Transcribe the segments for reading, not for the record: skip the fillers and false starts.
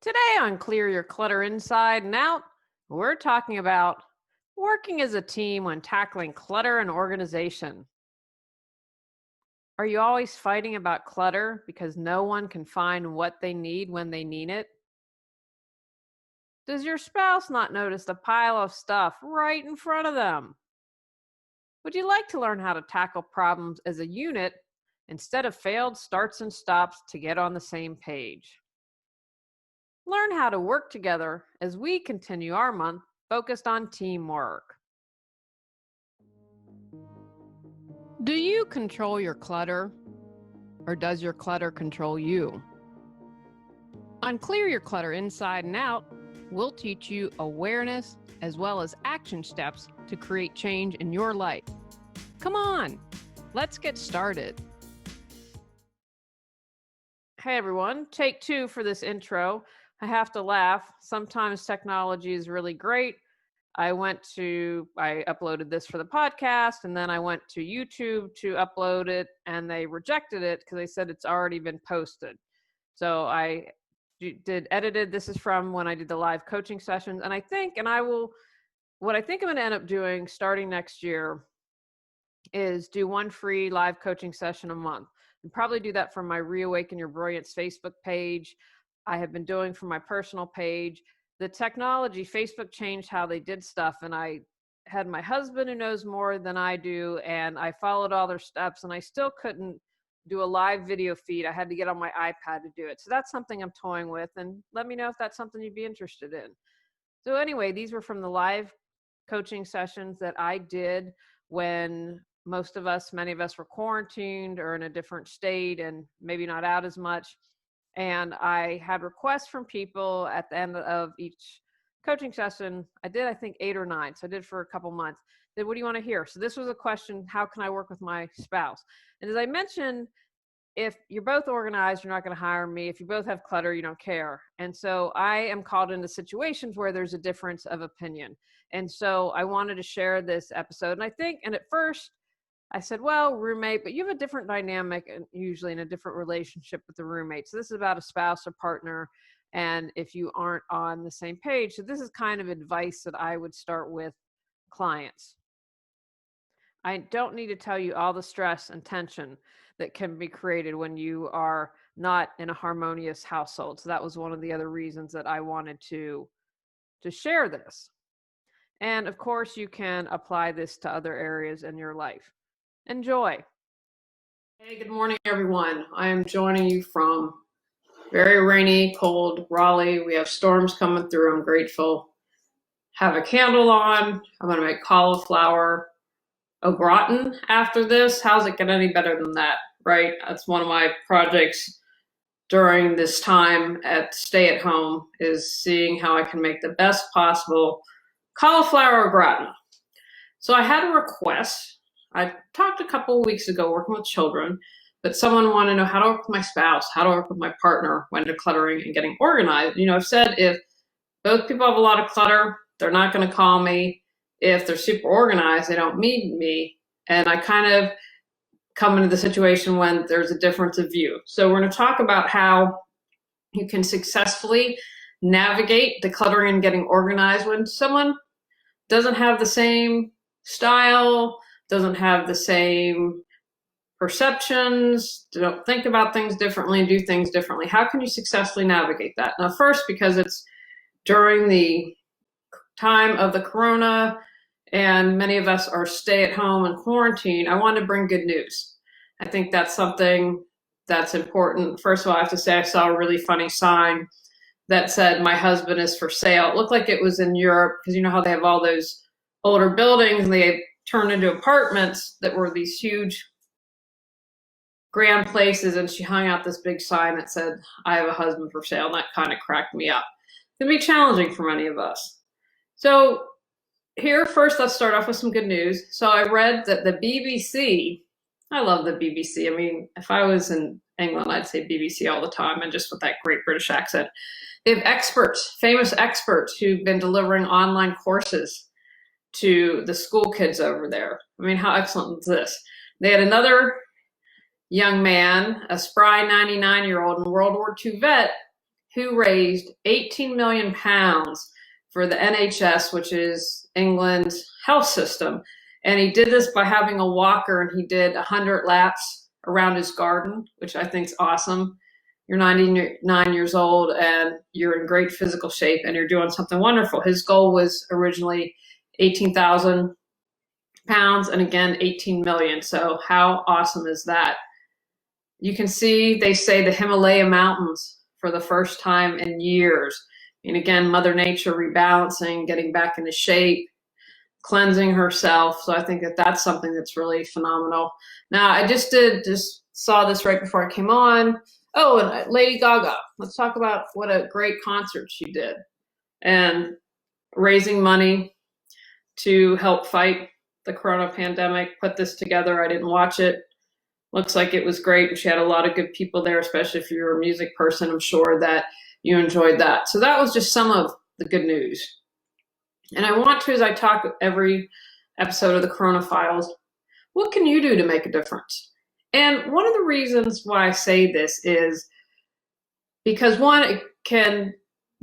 Today on Clear Your Clutter Inside and Out, we're talking about working as a team when tackling clutter and organization. Are you always fighting about clutter because no one can find what they need when they need it? Does your spouse not notice the pile of stuff right in front of them? Would you like to learn how to tackle problems as a unit instead of failed starts and stops to get on the same page? Learn how to work together as we continue our month focused on teamwork. Do you control your clutter, or does your clutter control you? On Clear Your Clutter Inside and Out, we'll teach you awareness as well as action steps to create change in your life. Come on, let's get started. Hey everyone, take two for this intro. I have to laugh. Sometimes technology is really great. I uploaded this for the podcast, and then I went to YouTube to upload it, and they rejected it because they said it's already been posted. So I edited. This is from when I did the live coaching sessions, and what I think I'm going to end up doing starting next year is do one free live coaching session a month, and probably do that from my Reawaken Your Brilliance Facebook page. I have been doing for my personal page. The technology, Facebook changed how they did stuff, and I had my husband who knows more than I do, and I followed all their steps, and I still couldn't do a live video feed. I had to get on my iPad to do it. So that's something I'm toying with, and let me know if that's something you'd be interested in. So anyway, these were from the live coaching sessions that I did when many of us were quarantined or in a different state and maybe not out as much. And I had requests from people at the end of each coaching session. I did, I think, 8 or 9. So I did for a couple months. Then what do you want to hear? So this was a question, how can I work with my spouse? And as I mentioned, if you're both organized, you're not going to hire me. If you both have clutter, you don't care. And so I am called into situations where there's a difference of opinion. And so I wanted to share this episode. And at first, I said, well, roommate, but you have a different dynamic and usually in a different relationship with the roommate. So this is about a spouse or partner. And if you aren't on the same page, so this is kind of advice that I would start with clients. I don't need to tell you all the stress and tension that can be created when you are not in a harmonious household. So that was one of the other reasons that I wanted to share this. And of course, you can apply this to other areas in your life. Enjoy. Hey, good morning, everyone. I am joining you from very rainy, cold Raleigh. We have storms coming through. I'm grateful. Have a candle on. I'm going to make cauliflower au gratin after this. How's it get any better than that, right? That's one of my projects during this time at stay at home, is seeing how I can make the best possible cauliflower au gratin. So I had a request. I talked a couple of weeks ago working with children, but someone wanted to know how to work with my spouse, how to work with my partner when decluttering and getting organized. You know, I've said if both people have a lot of clutter, they're not going to call me. If they're super organized, they don't need me. And I kind of come into the situation when there's a difference of view. So we're going to talk about how you can successfully navigate decluttering and getting organized when someone doesn't have the same style, doesn't have the same perceptions, don't think about things differently and do things differently. How can you successfully navigate that? Now, first, because it's during the time of the corona and many of us are stay at home and quarantine, I want to bring good news. I think that's something that's important. First of all, I have to say I saw a really funny sign that said, "My husband is for sale." It looked like it was in Europe, because you know how they have all those older buildings and they turned into apartments that were these huge grand places, and she hung out this big sign that said, "I have a husband for sale," and that kind of cracked me up. It can be challenging for many of us. So here, first, let's start off with some good news. So I read that the BBC, I love the BBC. I mean, if I was in England, I'd say BBC all the time, and just with that great British accent. They have experts, famous experts, who've been delivering online courses to the school kids over there. I mean, how excellent is this? They had another young man, a spry 99-year-old and World War II vet, who raised 18 million pounds for the NHS, which is England's health system. And he did this by having a walker, and he did 100 laps around his garden, which I think is awesome. You're 99 years old and you're in great physical shape and you're doing something wonderful. His goal was originally 18,000 pounds, and again, 18 million. So how awesome is that? You can see, they say, the Himalaya mountains for the first time in years. And again, Mother Nature rebalancing, getting back into shape, cleansing herself. So I think that that's something that's really phenomenal. Now, I just saw this right before I came on. Oh, and Lady Gaga. Let's talk about what a great concert she did, and raising money to help fight the corona pandemic. Put this together. I didn't watch it. Looks like it was great. She had a lot of good people there, especially if you're a music person. I'm sure that you enjoyed that. So that was just some of the good news. And I want to, as I talk every episode of the Corona Files, what can you do to make a difference? And one of the reasons why I say this is because, one, it can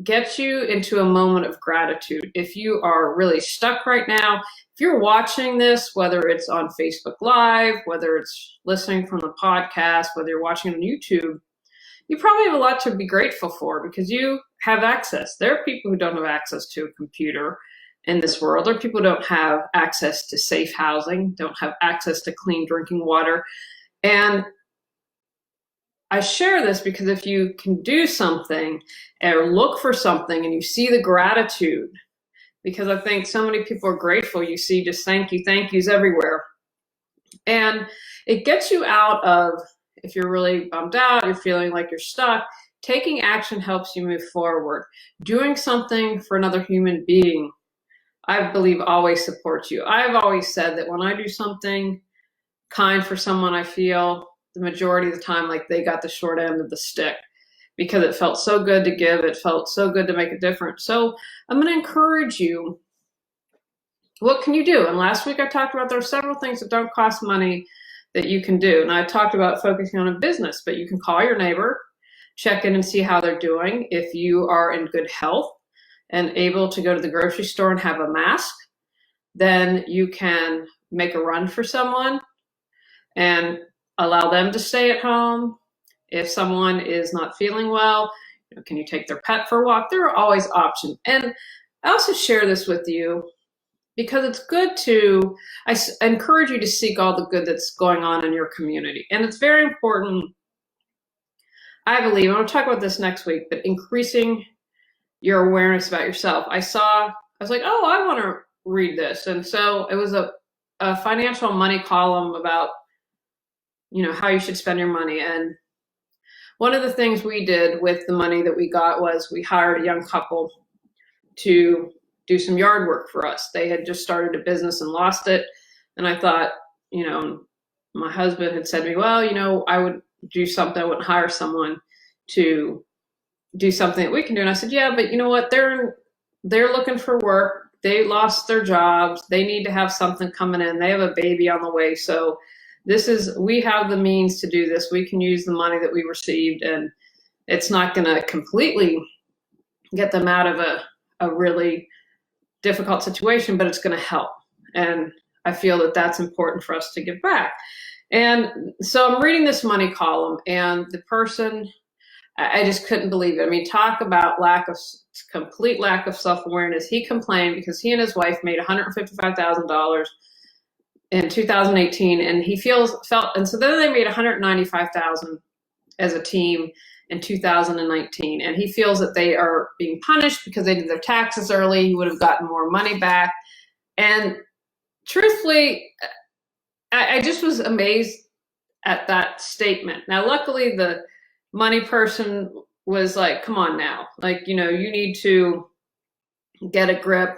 get you into a moment of gratitude. If you are really stuck right now, if you're watching this, whether it's on Facebook Live, whether it's listening from the podcast, whether you're watching on YouTube, you probably have a lot to be grateful for because you have access. There are people who don't have access to a computer in this world. There are people who don't have access to safe housing, don't have access to clean drinking water. And I share this because if you can do something or look for something and you see the gratitude, because I think so many people are grateful, you see just thank yous everywhere. And it gets you out of, if you're really bummed out, you're feeling like you're stuck, taking action helps you move forward. Doing something for another human being, I believe, always supports you. I've always said that when I do something kind for someone, I feel the majority of the time like they got the short end of the stick because it felt so good to give. It felt so good to make a difference. So I'm going to encourage you. What can you do? And last week I talked about there are several things that don't cost money that you can do. And I talked about focusing on a business, but you can call your neighbor, check in and see how they're doing. If you are in good health and able to go to the grocery store and have a mask, then you can make a run for someone and allow them to stay at home. If someone is not feeling well, can you take their pet for a walk? There are always options. And I also share this with you because it's good to, I encourage you to seek all the good that's going on in your community. And it's very important, I believe, I'm going to talk about this next week, but increasing your awareness about yourself. I was like, oh, I want to read this. And so it was a financial money column about, how you should spend your money. And one of the things we did with the money that we got was we hired a young couple to do some yard work for us. They had just started a business and lost it. And I thought, my husband had said to me, well, I would do something. I wouldn't hire someone to do something that we can do. And I said, yeah, but you know what? They're looking for work. They lost their jobs. They need to have something coming in. They have a baby on the way. So we have the means to do this. We can use the money that we received, and it's not going to completely get them out of a really difficult situation, but it's going to help. And I feel that that's important for us to give back. And so I'm reading this money column, and the person, I just couldn't believe it. I mean, talk about complete lack of self-awareness. He complained because he and his wife made $155,000 in 2018, and he felt, and so then they made $195,000 as a team in 2019, and he feels that they are being punished because they did their taxes early. He would have gotten more money back. And truthfully, I just was amazed at that statement. Now, luckily, the money person was like, come on now, you need to get a grip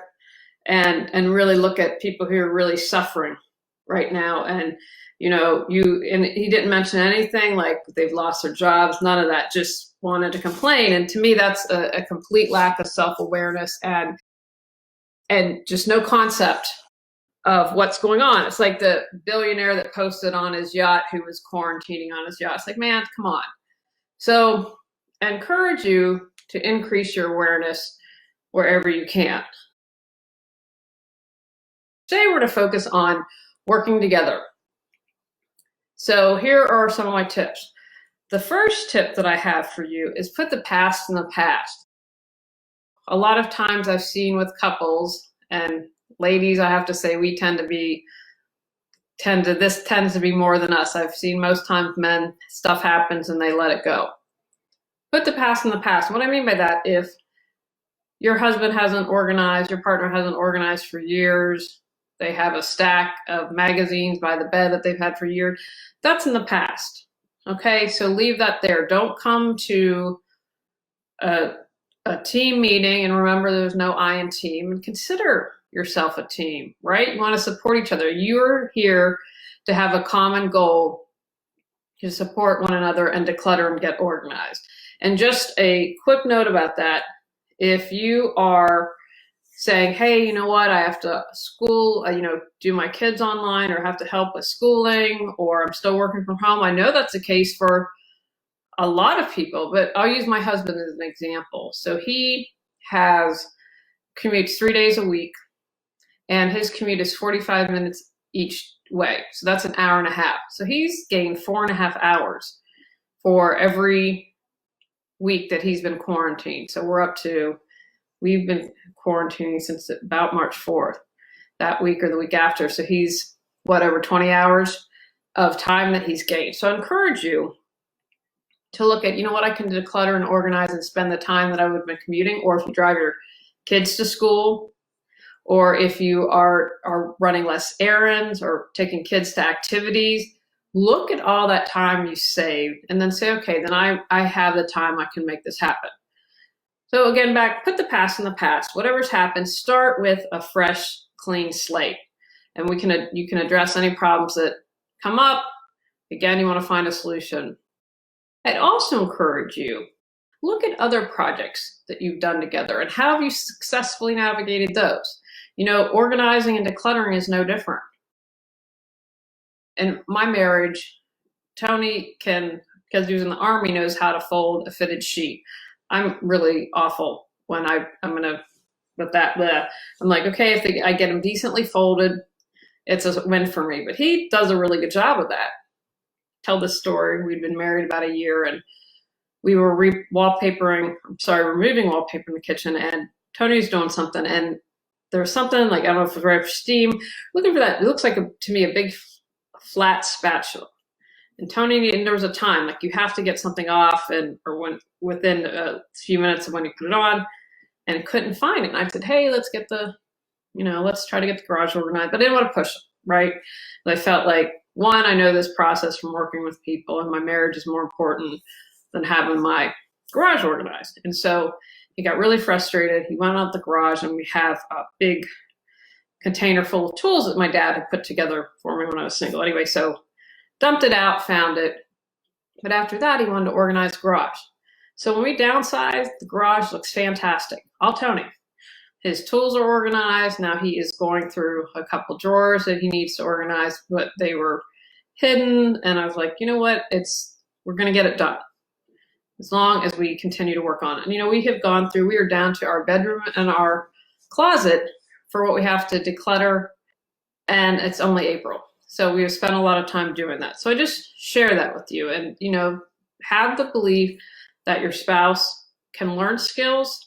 and really look at people who are really suffering right now. And, and he didn't mention anything like they've lost their jobs, none of that, just wanted to complain. And to me, that's a complete lack of self-awareness and just no concept of what's going on. It's like the billionaire that posted on his yacht who was quarantining on his yacht. It's like, man, come on. So I encourage you to increase your awareness wherever you can. Today we're going to focus on working together. So here are some of my tips. The first tip that I have for you is put the past in the past. A lot of times I've seen with couples, and ladies, I have to say, we this tends to be more than us. I've seen most times men, stuff happens and they let it go. Put the past in the past. What I mean by that, if your husband hasn't organized, your partner hasn't organized for years, they have a stack of magazines by the bed that they've had for years, that's in the past. Okay, so leave that there. Don't come to a team meeting, and remember there's no I in team, and consider yourself a team, right? You want to support each other. You're here to have a common goal, to support one another and declutter and get organized. And just a quick note about that, if you are saying, hey, you know what, I have to do my kids online, or have to help with schooling, or I'm still working from home. I know that's the case for a lot of people, but I'll use my husband as an example. So he commutes 3 days a week, and his commute is 45 minutes each way. So that's an hour and a half. So he's gained 4.5 hours for every week that he's been quarantined. So we've been quarantining since about March 4th, that week or the week after. So he's 20 hours of time that he's gained. So I encourage you to look at, what I can declutter and organize and spend the time that I would have been commuting, or if you drive your kids to school, or if you are running less errands or taking kids to activities, look at all that time you saved and then say, okay, then I have the time, I can make this happen. So again, put the past in the past. Whatever's happened, start with a fresh, clean slate. And you can address any problems that come up. Again, you want to find a solution. I'd also encourage you, look at other projects that you've done together and how have you successfully navigated those. Organizing and decluttering is no different. In my marriage, Tony because he was in the Army, knows how to fold a fitted sheet. I'm really awful when I'm gonna with that. I'm like, okay, if I get them decently folded, it's a win for me. But he does a really good job of that. Tell this story. We'd been married about a year, and we were removing wallpaper in the kitchen, and Tony's doing something, and there was something like, I don't know if it was right for steam. Looking for that, it looks like to me a big flat spatula. And there was a time, like you have to get something off, within a few minutes of when you put it on, and couldn't find it. And I said, hey, let's try to get the garage organized. But I didn't want to push it, right? And I felt like, one, I know this process from working with people, and my marriage is more important than having my garage organized. And so he got really frustrated. He went out the garage, and we have a big container full of tools that my dad had put together for me when I was single. Anyway, so dumped it out, found it. But after that, he wanted to organize the garage. So when we downsized, the garage looks fantastic. All Tony. His tools are organized. Now he is going through a couple drawers that he needs to organize, but they were hidden. And I was like, you know what? We're going to get it done as long as we continue to work on it. And, we are down to our bedroom and our closet for what we have to declutter. And it's only April. So we have spent a lot of time doing that. So I just share that with you, and, have the belief that your spouse can learn skills.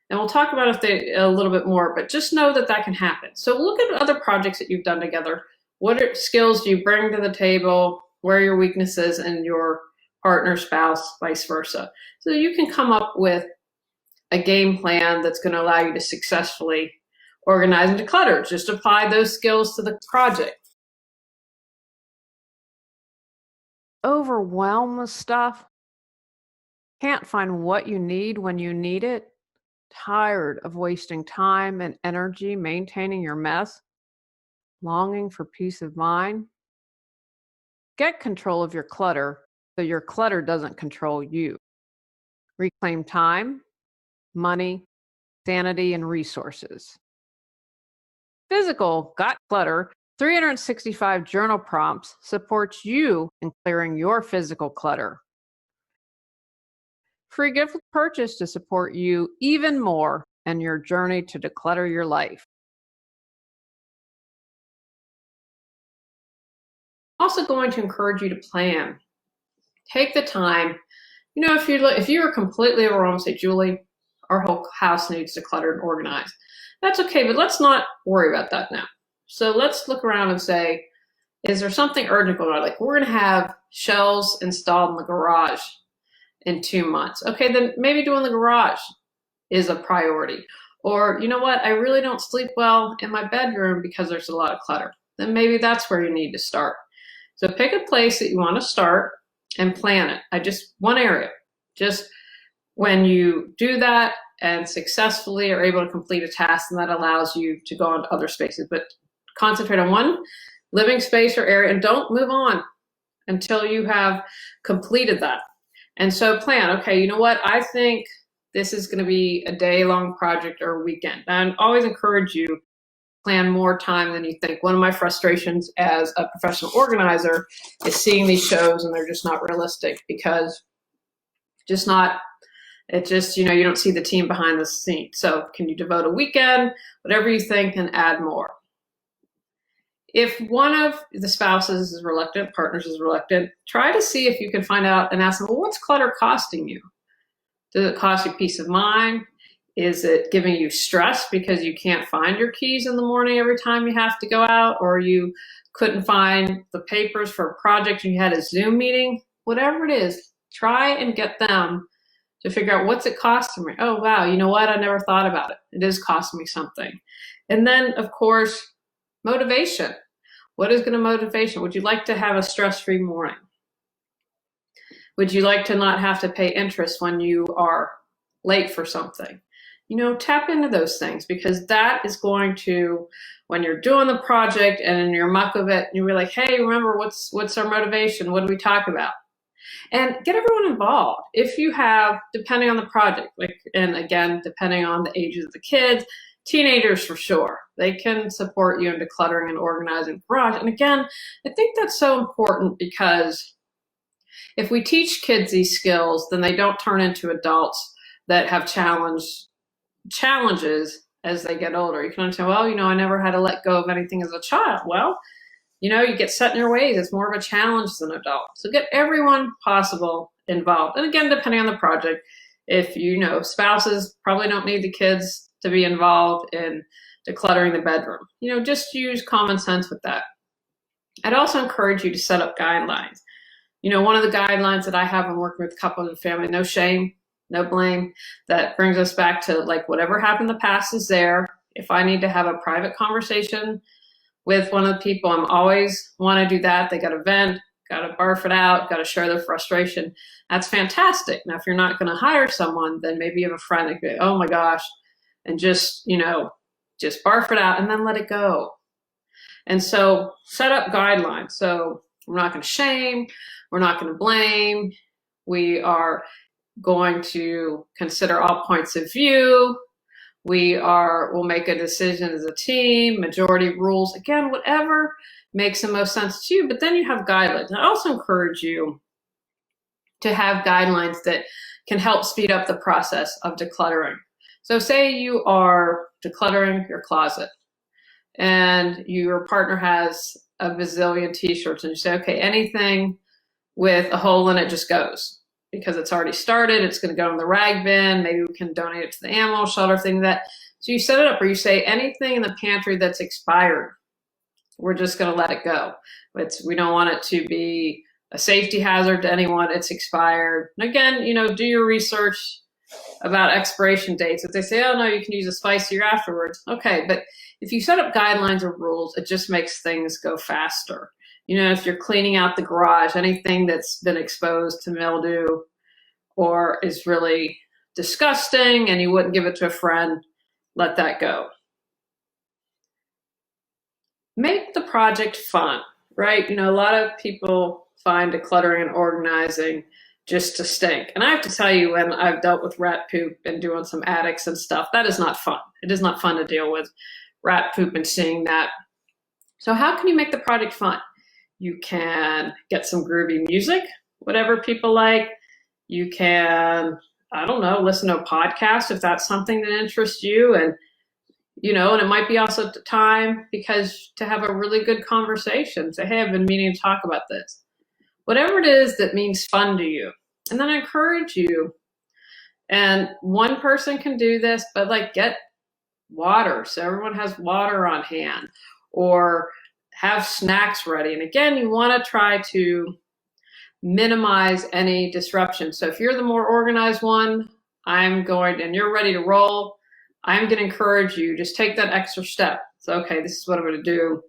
And we'll talk about it a little bit more, but just know that can happen. So look at other projects that you've done together. What skills do you bring to the table? Where are your weaknesses, and your partner, spouse, vice versa. So you can come up with a game plan that's going to allow you to successfully organize and declutter. Just apply those skills to the project. Overwhelm with stuff. Can't find what you need when you need it. Tired of wasting time and energy maintaining your mess. Longing for peace of mind. Get control of your clutter so your clutter doesn't control you. Reclaim time, money, sanity, and resources. Physical Got Clutter 365 journal prompts supports you in clearing your physical clutter. free gift with purchase to support you even more in your journey to declutter your life. Also going to encourage you to plan. Take the time. You know, if you were completely overwhelmed, say, Julie, our whole house needs decluttered and organized. That's okay, but let's not worry about that now. So let's look around and say, is there something urgent going on? Like, we're going to have shelves installed in the garage in 2 months. Okay, then maybe doing the garage is a priority. Or, you know what, I really don't sleep well in my bedroom because there's a lot of clutter. Then maybe that's where you need to start. So pick a place that you want to start and plan it. One area. Just when you do that and successfully are able to complete a task, and that allows you to go on to other spaces. But concentrate on one living space or area and don't move on until you have completed that. And so plan, okay, you know what, I think this is going to be a day-long project or a weekend. And I always encourage you to plan more time than you think. One of my frustrations as a professional organizer is seeing these shows and they're just not realistic because you don't see the team behind the scenes. So can you devote a weekend, whatever you think, and add more? If one of the spouses is reluctant, partners is reluctant, try to see if you can find out and ask them, well, what's clutter costing you? Does it cost you peace of mind? Is it giving you stress because you can't find your keys in the morning every time you have to go out, or you couldn't find the papers for a project and you had a Zoom meeting? Whatever it is, try and get them to figure out, what's it costing me? Oh, wow, you know what? I never thought about it. It is costing me something. And then, of course, motivation. What is going to motivation? Would you like to have a stress-free morning? Would you like to not have to pay interest when you are late for something? You know, tap into those things, because that is going to, when you're doing the project and in your muck of it, you'll be like, hey, remember, what's our motivation? What do we talk about? And get everyone involved. If you have, depending on the project, and again, depending on the ages of the kids, teenagers for sure, they can support you in decluttering and organizing the garage. And again, I think that's so important, because if we teach kids these skills, then they don't turn into adults that have challenges as they get older. You can say, well, I never had to let go of anything as a child. Well, you get set in your ways. It's more of a challenge as an adult. So get everyone possible involved. And again, depending on the project, if spouses probably don't need the kids to be involved in decluttering the bedroom. Just use common sense with that. I'd also encourage you to set up guidelines. One of the guidelines that I have when working with couples and family, no shame, no blame. That brings us back to, whatever happened in the past is there. If I need to have a private conversation with one of the people, I'm always want to do that. They got to vent, got to barf it out, got to share their frustration. That's fantastic. Now, if you're not going to hire someone, then maybe you have a friend that could be, oh my gosh, and just barf it out and then let it go. And so set up guidelines. So we're not going to shame, we're not going to blame. We are going to consider all points of view. We'll make a decision as a team, majority rules, again, whatever makes the most sense to you, but then you have guidelines. I also encourage you to have guidelines that can help speed up the process of decluttering. So say you are decluttering your closet and your partner has a bazillion t-shirts, and you say, okay, anything with a hole in it just goes. Because it's already started, it's going to go in the rag bin, maybe we can donate it to the animal shelter, thing like that. So you set it up where you say anything in the pantry that's expired, we're just going to let it go. We don't want it to be a safety hazard to anyone. It's expired. And again, do your research about expiration dates. If they say, oh no, you can use a spicier afterwards, okay. But if you set up guidelines or rules, it just makes things go faster. If you're cleaning out the garage, anything that's been exposed to mildew or is really disgusting and you wouldn't give it to a friend, let that go. Make the project fun, right? A lot of people find decluttering and organizing just to stink. And I have to tell you, when I've dealt with rat poop and doing some attics and stuff, that is not fun. It is not fun to deal with rat poop and seeing that. So how can you make the project fun? You can get some groovy music, whatever people like. You can I don't know, listen to a podcast if that's something that interests you. And, and it might be also time because to have a really good conversation. Say, hey, I've been meaning to talk about this. Whatever it is that means fun to you. And then I encourage you. And one person can do this, but like get water. So everyone has water on hand, or have snacks ready. And again, you want to try to minimize any disruption. So if you're the more organized one, and you're ready to roll, I'm going to encourage you, just take that extra step. So, okay, this is what I'm going to do.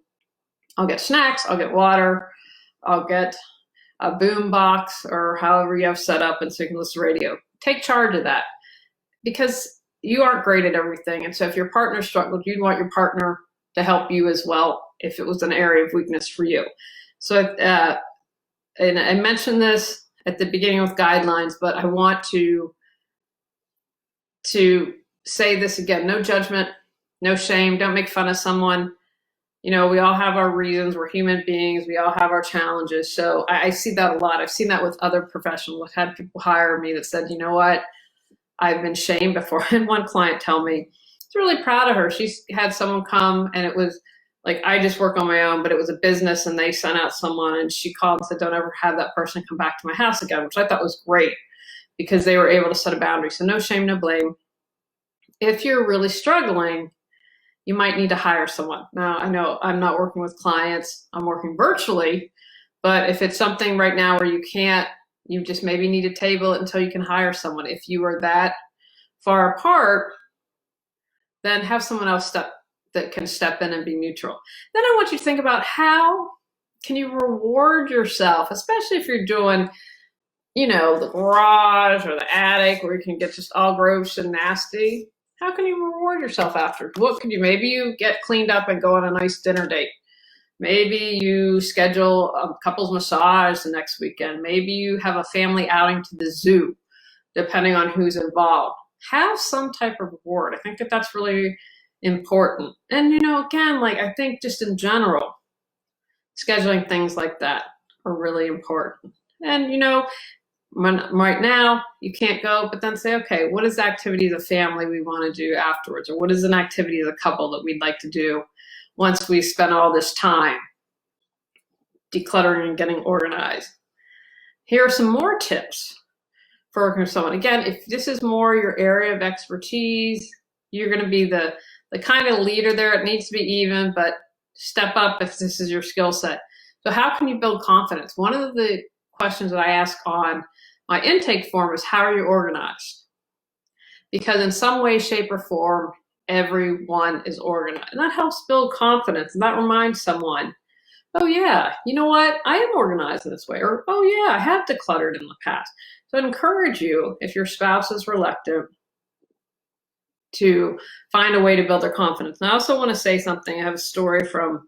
I'll get snacks, I'll get water, I'll get a boom box or however you have set up, and so you can listen to radio. Take charge of that, because you aren't great at everything. And so if your partner struggled, you'd want your partner to help you as well if it was an area of weakness for you. So, and I mentioned this at the beginning with guidelines, but I want to say this again: no judgment, no shame. Don't make fun of someone. We all have our reasons. We're human beings. We all have our challenges. So I see that a lot. I've seen that with other professionals. I've had people hire me that said, you know what, I've been shamed before. And one client tell me, she's really proud of her. She's had someone come, and it was like, I just work on my own, but it was a business, and they sent out someone, and she called and said, don't ever have that person come back to my house again, which I thought was great because they were able to set a boundary. So no shame, no blame. If you're really struggling, you might need to hire someone. Now, I know I'm not working with clients, I'm working virtually, but if it's something right now where you can't, you just maybe need to table it until you can hire someone. If you are that far apart, then have someone else that can step in and be neutral. Then I want you to think about, how can you reward yourself, especially if you're doing, the garage or the attic where you can get just all gross and nasty. How can you reward yourself after? Maybe you get cleaned up and go on a nice dinner date. Maybe you schedule a couple's massage the next weekend. Maybe you have a family outing to the zoo, depending on who's involved. Have some type of reward. I think that's really important. And, again, I think just in general, scheduling things like that are really important. And, right now you can't go, but then say, okay, what is the activity as a family we want to do afterwards? Or what is an activity as a couple that we'd like to do once we spend all this time decluttering and getting organized? Here are some more tips for working with someone. Again, if this is more your area of expertise, you're going to be the kind of leader there. It needs to be even, but step up if this is your skill set. So how can you build confidence? One of the questions that I ask on my intake form is, how are you organized? Because in some way, shape, or form, everyone is organized. And that helps build confidence. And that reminds someone, oh yeah, you know what? I am organized in this way. Or, oh yeah, I have decluttered in the past. So I encourage you, if your spouse is reluctant, to find a way to build their confidence. And I also want to say something. I have a story from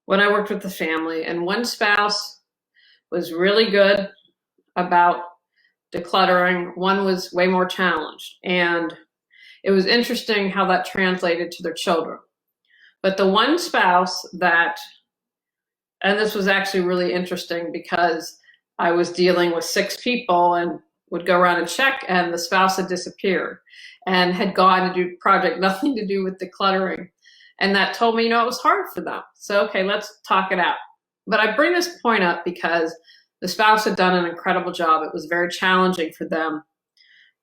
when I worked with the family, and one spouse was really good about decluttering. One was way more challenged. And it was interesting how that translated to their children. But the one spouse and this was actually really interesting because I was dealing with 6 people and would go around and check, and the spouse had disappeared and had gone to do a project, nothing to do with decluttering. And that told me, it was hard for them. So, okay, let's talk it out. But I bring this point up because the spouse had done an incredible job. It was very challenging for them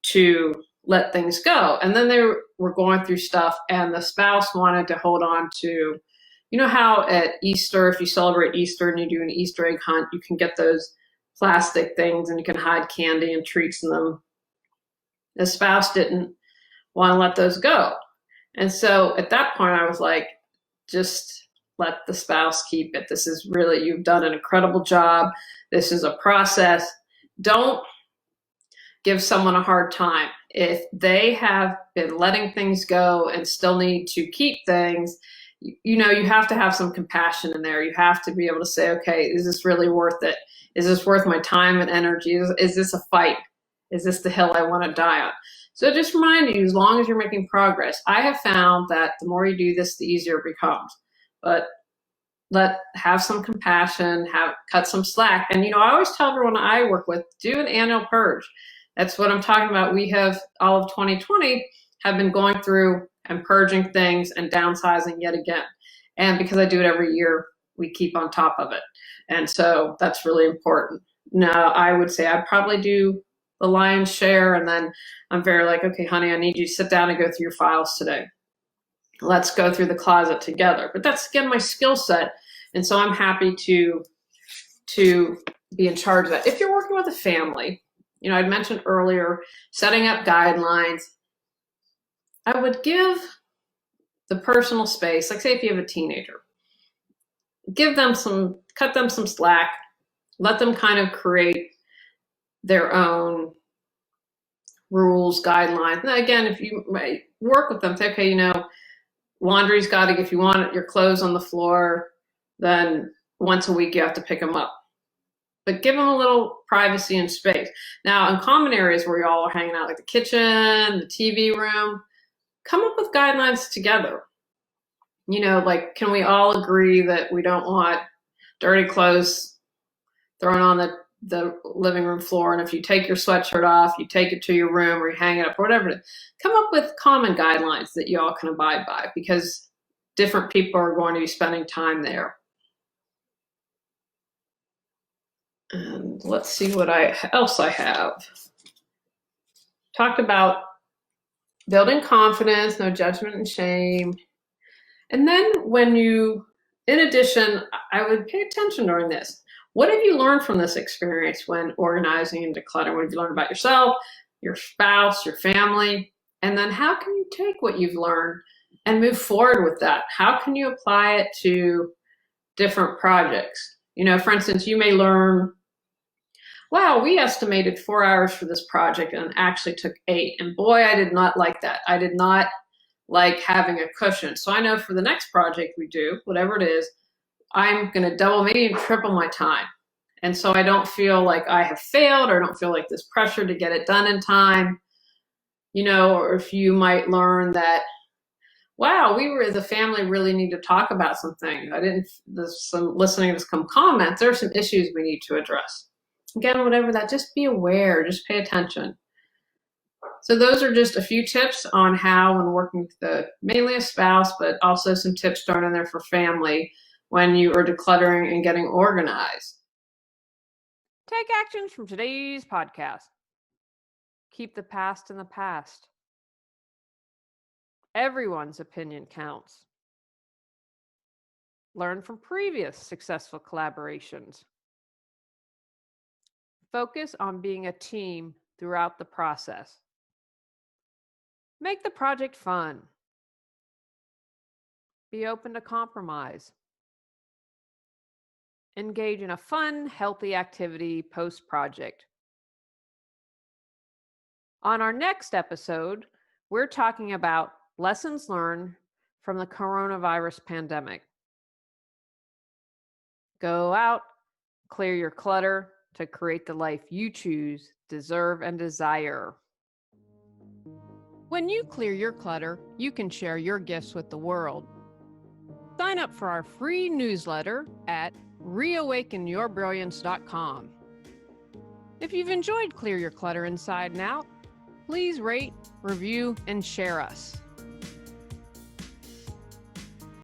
to let things go. And then they were going through stuff, and the spouse wanted to hold on to, how at Easter, if you celebrate Easter and you do an Easter egg hunt, you can get those plastic things and you can hide candy and treats in them. The spouse didn't want to let those go. And so at that point, I was like, just let the spouse keep it. This is really, you've done an incredible job. This is a process. Don't give someone a hard time. If they have been letting things go and still need to keep things, you have to have some compassion in there. You have to be able to say, okay, is this really worth it? Is this worth my time and energy? Is this a fight? Is this the hill I want to die on? So just remind you, as long as you're making progress, I have found that the more you do this, the easier it becomes. But have some compassion, cut some slack. And, I always tell everyone I work with, do an annual purge. That's what I'm talking about. We have all of 2020 have been going through and purging things and downsizing yet again. And because I do it every year, we keep on top of it. And so that's really important. Now, I would say I probably do the lion's share, and then I'm very like, okay, honey, I need you to sit down and go through your files today. Let's go through the closet together. But that's, again, my skill set. And so I'm happy to be in charge of that. If you're working with a family, I'd mentioned earlier, setting up guidelines, I would give the personal space, like say if you have a teenager, cut them some slack, let them kind of create their own rules, guidelines. Now, again, if you work with them, say, okay, laundry's got to, if you want your clothes on the floor, then once a week you have to pick them up. But give them a little privacy and space. Now, in common areas where you all are hanging out, like the kitchen, the TV room, come up with guidelines together. Like, can we all agree that we don't want dirty clothes thrown on the living room floor? And if you take your sweatshirt off, you take it to your room or you hang it up or whatever it is. Come up with common guidelines that you all can abide by, because different people are going to be spending time there. And let's see what else I have. Talked about building confidence, no judgment and shame. And then in addition, I would pay attention during this. What have you learned from this experience when organizing and decluttering? What have you learned about yourself, your spouse, your family? And then how can you take what you've learned and move forward with that? How can you apply it to different projects? For instance, you may learn, wow, we estimated 4 hours for this project and it actually took 8. And boy, I did not like that. I did not like having a cushion. So I know for the next project we do, whatever it is, I'm going to double, maybe even triple my time. And so I don't feel like I have failed, or I don't feel like this pressure to get it done in time. Or if you might learn that, wow, we as a family really need to talk about some things. Listening to some comments, there are some issues we need to address. Again, whatever that, just be aware, just pay attention. So those are just a few tips on how, when working with mainly a spouse, but also some tips thrown in there for family when you are decluttering and getting organized. Take actions from today's podcast. Keep the past in the past. Everyone's opinion counts. Learn from previous successful collaborations. Focus on being a team throughout the process. Make the project fun. Be open to compromise. Engage in a fun, healthy activity post-project. On our next episode, we're talking about lessons learned from the coronavirus pandemic. Go out, clear your clutter to create the life you choose, deserve, and desire. When you clear your clutter, you can share your gifts with the world. Sign up for our free newsletter at reawakenyourbrilliance.com. If you've enjoyed Clear Your Clutter Inside and Out, please rate, review, and share us.